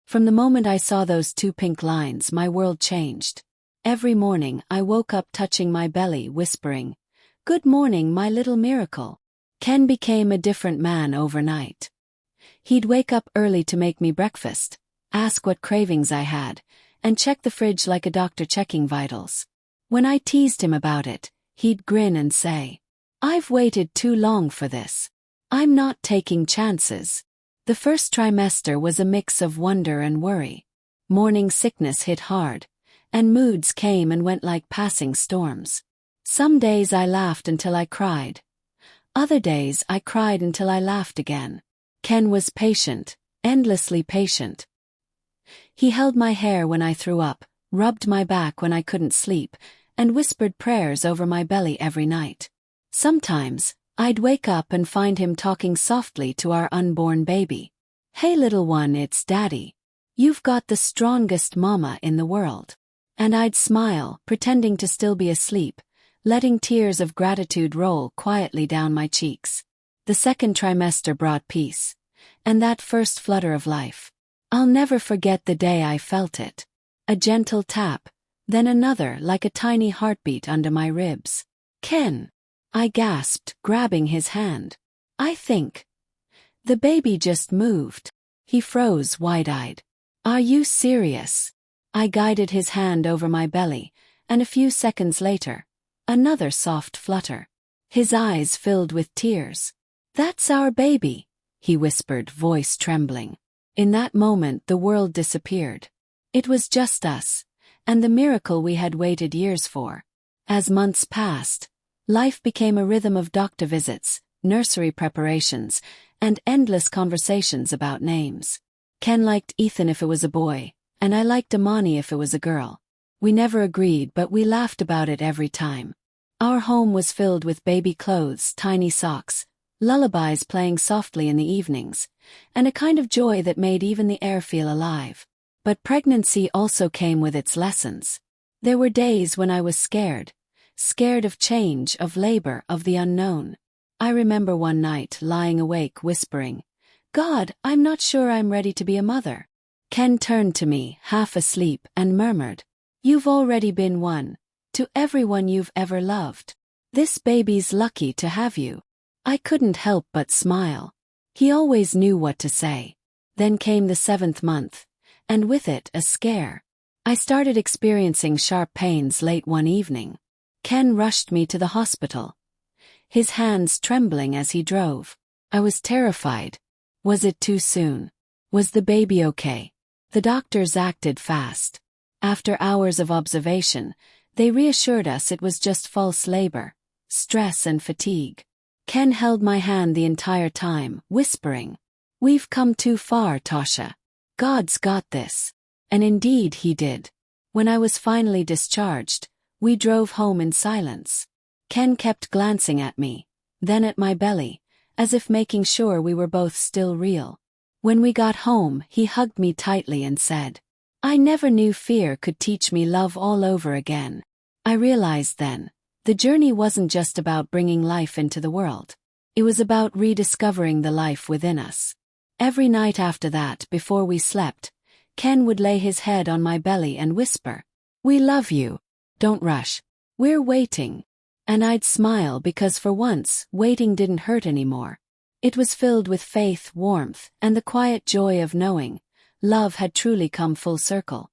From the moment I saw those two pink lines, my world changed. Every morning, I woke up touching my belly, whispering, "Good morning, my little miracle." Ken became a different man overnight. He'd wake up early to make me breakfast, ask what cravings I had, and check the fridge like a doctor checking vitals. When I teased him about it, he'd grin and say, "I've waited too long for this. I'm not taking chances." The first trimester was a mix of wonder and worry. Morning sickness hit hard, and moods came and went like passing storms. Some days I laughed until I cried. Other days I cried until I laughed again. Ken was patient, endlessly patient. He held my hair when I threw up, rubbed my back when I couldn't sleep, and whispered prayers over my belly every night. Sometimes, I'd wake up and find him talking softly to our unborn baby. "Hey little one, it's Daddy. You've got the strongest mama in the world." And I'd smile, pretending to still be asleep, letting tears of gratitude roll quietly down my cheeks. The second trimester brought peace, and that first flutter of life. I'll never forget the day I felt it. A gentle tap, then another like a tiny heartbeat under my ribs. "Ken," I gasped, grabbing his hand. "I think the baby just moved." He froze, wide-eyed. "Are you serious?" I guided his hand over my belly, and a few seconds later, another soft flutter. His eyes filled with tears. "That's our baby," he whispered, voice trembling. In that moment the world disappeared. It was just us, and the miracle we had waited years for. As months passed, life became a rhythm of doctor visits, nursery preparations, and endless conversations about names. Ken liked Ethan if it was a boy, and I liked Amani if it was a girl. We never agreed, but we laughed about it every time. Our home was filled with baby clothes, tiny socks, lullabies playing softly in the evenings, and a kind of joy that made even the air feel alive. But pregnancy also came with its lessons. There were days when I was scared of change, of labor, of the unknown. I remember one night lying awake whispering, "God, I'm not sure I'm ready to be a mother." Ken turned to me, half asleep, and murmured, "You've already been one, to everyone you've ever loved. This baby's lucky to have you." I couldn't help but smile. He always knew what to say. Then came the 7th month, and with it a scare. I started experiencing sharp pains late one evening. Ken rushed me to the hospital, his hands trembling as he drove. I was terrified. Was it too soon? Was the baby okay? The doctors acted fast. After hours of observation, they reassured us it was just false labor, stress and fatigue. Ken held my hand the entire time, whispering, "We've come too far, Tasha. God's got this." And indeed he did. When I was finally discharged, we drove home in silence. Ken kept glancing at me, then at my belly, as if making sure we were both still real. When we got home, he hugged me tightly and said, "I never knew fear could teach me love all over again." I realized then, the journey wasn't just about bringing life into the world. It was about rediscovering the life within us. Every night after that, before we slept, Ken would lay his head on my belly and whisper, "We love you. Don't rush. We're waiting." And I'd smile because for once, waiting didn't hurt anymore. It was filled with faith, warmth, and the quiet joy of knowing love had truly come full circle.